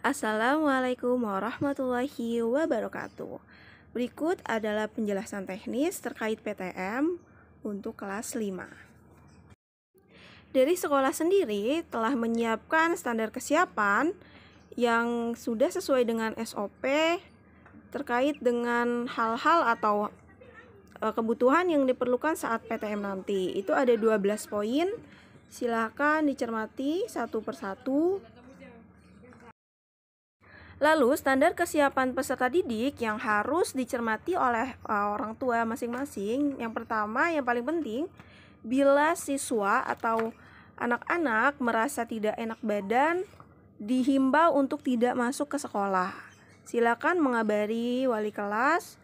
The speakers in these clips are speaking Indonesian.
Assalamualaikum warahmatullahi wabarakatuh. Berikut adalah penjelasan teknis terkait PTM untuk kelas 5. Dari sekolah sendiri telah menyiapkan standar kesiapan yang sudah sesuai dengan SOP terkait dengan hal-hal atau kebutuhan yang diperlukan saat PTM nanti. Itu ada 12 poin. Silakan dicermati satu persatu. Lalu, standar kesiapan peserta didik yang harus dicermati oleh orang tua masing-masing. Yang pertama, yang paling penting, bila siswa atau anak-anak merasa tidak enak badan, dihimbau untuk tidak masuk ke sekolah. Silakan mengabari wali kelas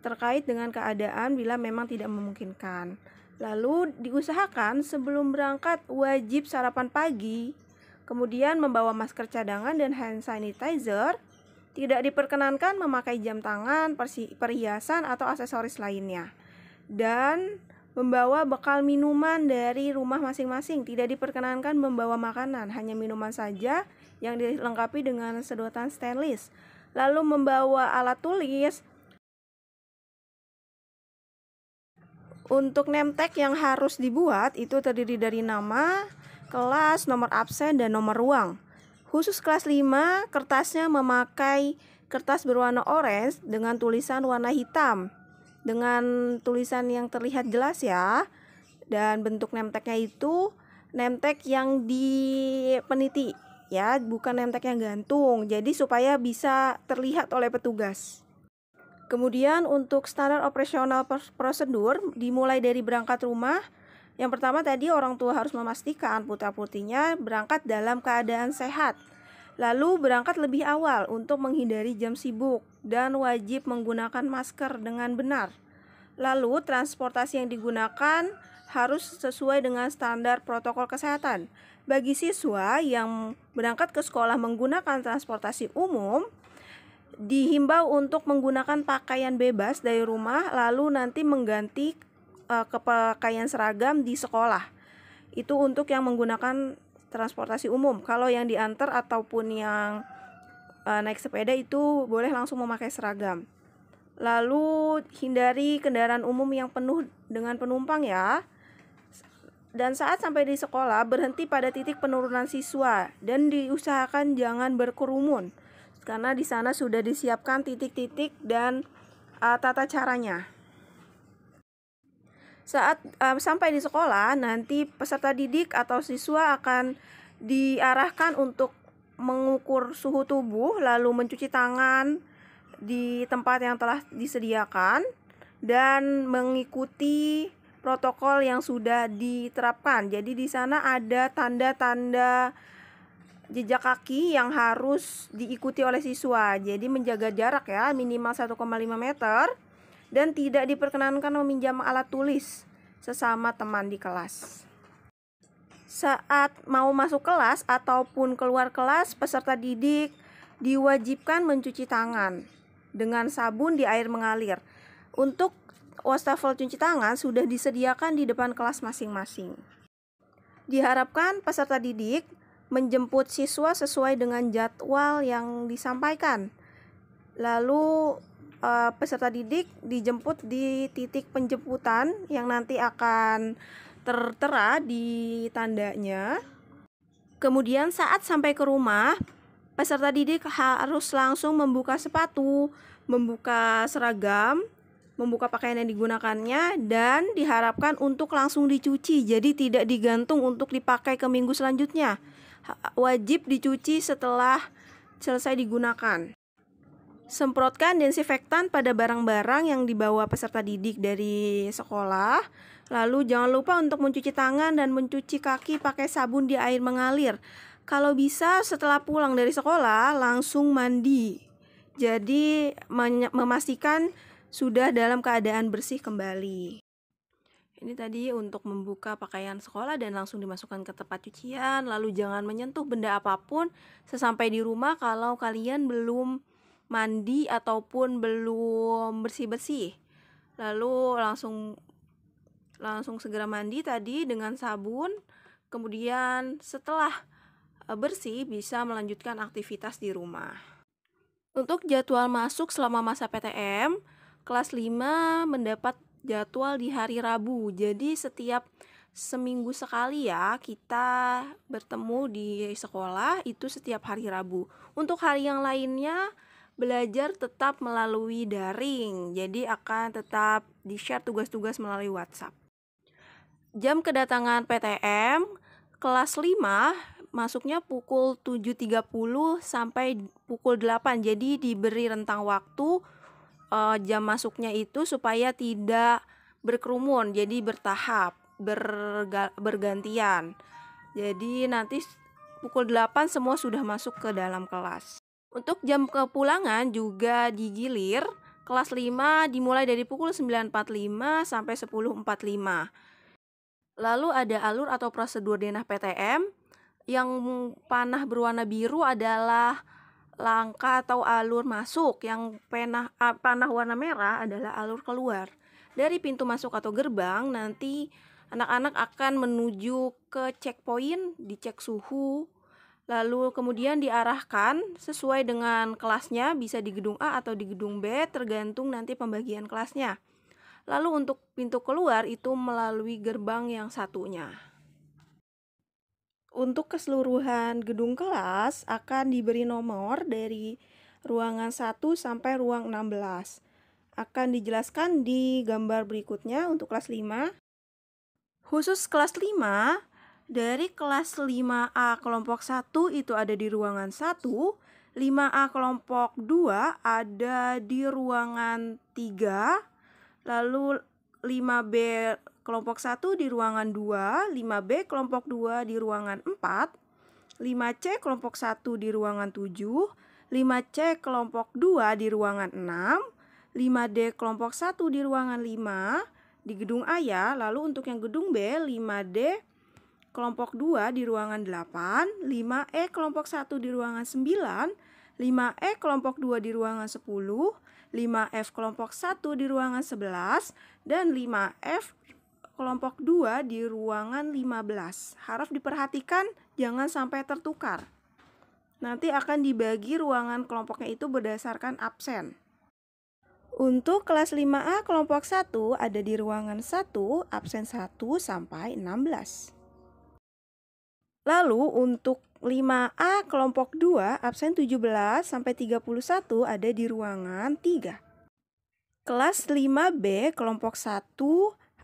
terkait dengan keadaan bila memang tidak memungkinkan. Lalu diusahakan sebelum berangkat wajib sarapan pagi, kemudian membawa masker cadangan dan hand sanitizer. Tidak diperkenankan memakai jam tangan, perhiasan atau aksesoris lainnya. Dan membawa bekal minuman dari rumah masing-masing. Tidak diperkenankan membawa makanan, hanya minuman saja yang dilengkapi dengan sedotan stainless. Lalu membawa alat tulis. Untuk name tag yang harus dibuat itu terdiri dari nama, kelas, nomor absen, dan nomor ruang. Khusus kelas 5, kertasnya memakai kertas berwarna orange dengan tulisan warna hitam. Dengan tulisan yang terlihat jelas ya. Dan bentuk name tag-nya itu name tag yang dipeniti ya, bukan name tag yang gantung. Jadi supaya bisa terlihat oleh petugas. Kemudian untuk standar operasional prosedur dimulai dari berangkat rumah. Yang pertama tadi orang tua harus memastikan putra-putrinya berangkat dalam keadaan sehat. Lalu berangkat lebih awal untuk menghindari jam sibuk dan wajib menggunakan masker dengan benar. Lalu transportasi yang digunakan harus sesuai dengan standar protokol kesehatan. Bagi siswa yang berangkat ke sekolah menggunakan transportasi umum, dihimbau untuk menggunakan pakaian bebas dari rumah lalu nanti mengganti ke pakaian seragam di sekolah. Itu untuk yang menggunakan transportasi umum. Kalau yang diantar ataupun yang naik sepeda itu boleh langsung memakai seragam. Lalu hindari kendaraan umum yang penuh dengan penumpang ya. Dan saat sampai di sekolah berhenti pada titik penurunan siswa dan diusahakan jangan berkerumun. Karena di sana sudah disiapkan titik-titik dan tata caranya. Saat sampai di sekolah, nanti peserta didik atau siswa akan diarahkan untuk mengukur suhu tubuh, lalu mencuci tangan di tempat yang telah disediakan, dan mengikuti protokol yang sudah diterapkan. Jadi di sana ada tanda-tanda jejak kaki yang harus diikuti oleh siswa. Jadi menjaga jarak ya, minimal 1,5 meter. Dan tidak diperkenankan meminjam alat tulis sesama teman di kelas. Saat mau masuk kelas ataupun keluar kelas, peserta didik diwajibkan mencuci tangan dengan sabun di air mengalir. Untuk wastafel cuci tangan sudah disediakan di depan kelas masing-masing. Diharapkan peserta didik menjemput siswa sesuai dengan jadwal yang disampaikan. Lalu peserta didik dijemput di titik penjemputan yang nanti akan tertera di tandanya. Kemudian saat sampai ke rumah, peserta didik harus langsung membuka sepatu, membuka seragam, membuka pakaian yang digunakannya, dan diharapkan untuk langsung dicuci. Jadi tidak digantung untuk dipakai ke minggu selanjutnya. Wajib dicuci setelah selesai digunakan. Semprotkan desinfektan pada barang-barang yang dibawa peserta didik dari sekolah. Lalu jangan lupa untuk mencuci tangan dan mencuci kaki pakai sabun di air mengalir. Kalau bisa setelah pulang dari sekolah langsung mandi. Jadi memastikan sudah dalam keadaan bersih kembali. Ini tadi untuk membuka pakaian sekolah dan langsung dimasukkan ke tempat cucian. Lalu jangan menyentuh benda apapun sesampai di rumah kalau kalian belum mandi ataupun belum bersih-bersih. Lalu langsung segera mandi tadi dengan sabun. Kemudian setelah bersih, bisa melanjutkan aktivitas di rumah. Untuk jadwal masuk selama masa PTM, kelas 5 mendapat jadwal di hari Rabu. Jadi setiap seminggu sekali ya kita bertemu di sekolah itu setiap hari Rabu. Untuk hari yang lainnya belajar tetap melalui daring. Jadi akan tetap di-share tugas-tugas melalui WhatsApp. Jam kedatangan PTM kelas 5 masuknya pukul 7.30 sampai pukul 8. Jadi diberi rentang waktu jam masuknya itu supaya tidak berkerumun, jadi bertahap, bergantian. Jadi nanti pukul 8 semua sudah masuk ke dalam kelas. Untuk jam kepulangan juga digilir. Kelas 5 dimulai dari pukul 9.45 sampai 10.45. Lalu ada alur atau prosedur denah PTM. Yang panah berwarna biru adalah langkah atau alur masuk. Yang panah warna merah adalah alur keluar. Dari pintu masuk atau gerbang nanti anak-anak akan menuju ke checkpoint, dicek suhu. Lalu kemudian diarahkan sesuai dengan kelasnya, bisa di gedung A atau di gedung B, tergantung nanti pembagian kelasnya. Lalu untuk pintu keluar itu melalui gerbang yang satunya. Untuk keseluruhan gedung kelas akan diberi nomor dari ruangan 1 sampai ruang 16. Akan dijelaskan di gambar berikutnya untuk kelas 5. Khusus kelas 5, dari kelas 5A kelompok 1 itu ada di ruangan 1, 5A kelompok 2 ada di ruangan 3, lalu 5B kelompok 1 di ruangan 2, 5B kelompok 2 di ruangan 4, 5C kelompok 1 di ruangan 7, 5C kelompok 2 di ruangan 6, 5D kelompok 1 di ruangan 5 di gedung A ya. Lalu untuk yang gedung B, 5D kelompok 2 di ruangan 8, 5E kelompok 1 di ruangan 9, 5E kelompok 2 di ruangan 10, 5F kelompok 1 di ruangan 11, dan 5F kelompok 2 di ruangan 15. Harap diperhatikan jangan sampai tertukar. Nanti akan dibagi ruangan kelompoknya itu berdasarkan absen. Untuk kelas 5A kelompok 1 ada di ruangan 1, absen 1 sampai 16. Lalu untuk 5A kelompok 2 absen 17 sampai 31 ada di ruangan 3. Kelas 5B kelompok 1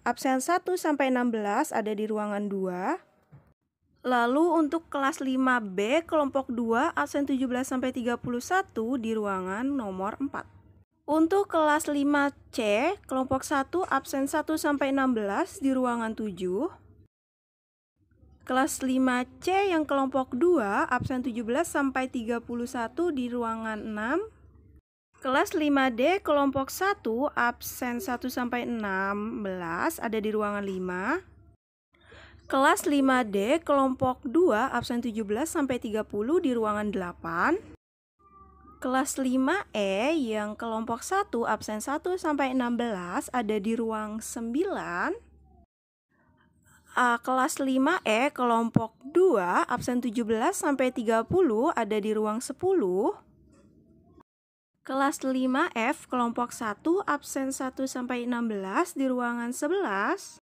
absen 1 sampai 16 ada di ruangan 2. Lalu untuk kelas 5B kelompok 2 absen 17 sampai 31 di ruangan nomor 4. Untuk kelas 5C kelompok 1 absen 1 sampai 16 di ruangan 7. Kelas 5C yang kelompok 2 absen 17 sampai 31 di ruangan 6. Kelas 5D kelompok 1 absen 1 sampai 16 ada di ruangan 5. Kelas 5D kelompok 2 absen 17 sampai 30 di ruangan 8. Kelas 5E yang kelompok 1 absen 1 sampai 16 ada di ruang 9. Kelas 5E kelompok 2 absen 17 sampai 30 ada di ruang 10. Kelas 5F kelompok 1 absen 1 sampai 16 di ruangan 11.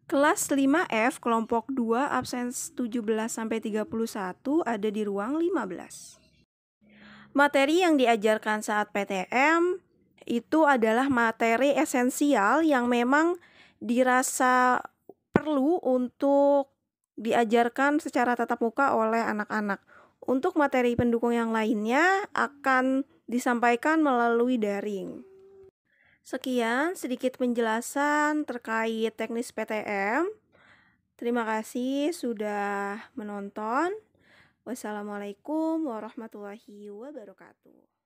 Kelas 5F kelompok 2 absen 17 sampai 31 ada di ruang 15. Materi yang diajarkan saat PTM itu adalah materi esensial yang memang dirasa perlu untuk diajarkan secara tatap muka oleh anak-anak. Untuk materi pendukung yang lainnya akan disampaikan melalui daring. Sekian sedikit penjelasan terkait teknis PTM. Terima kasih sudah menonton. Wassalamualaikum warahmatullahi wabarakatuh.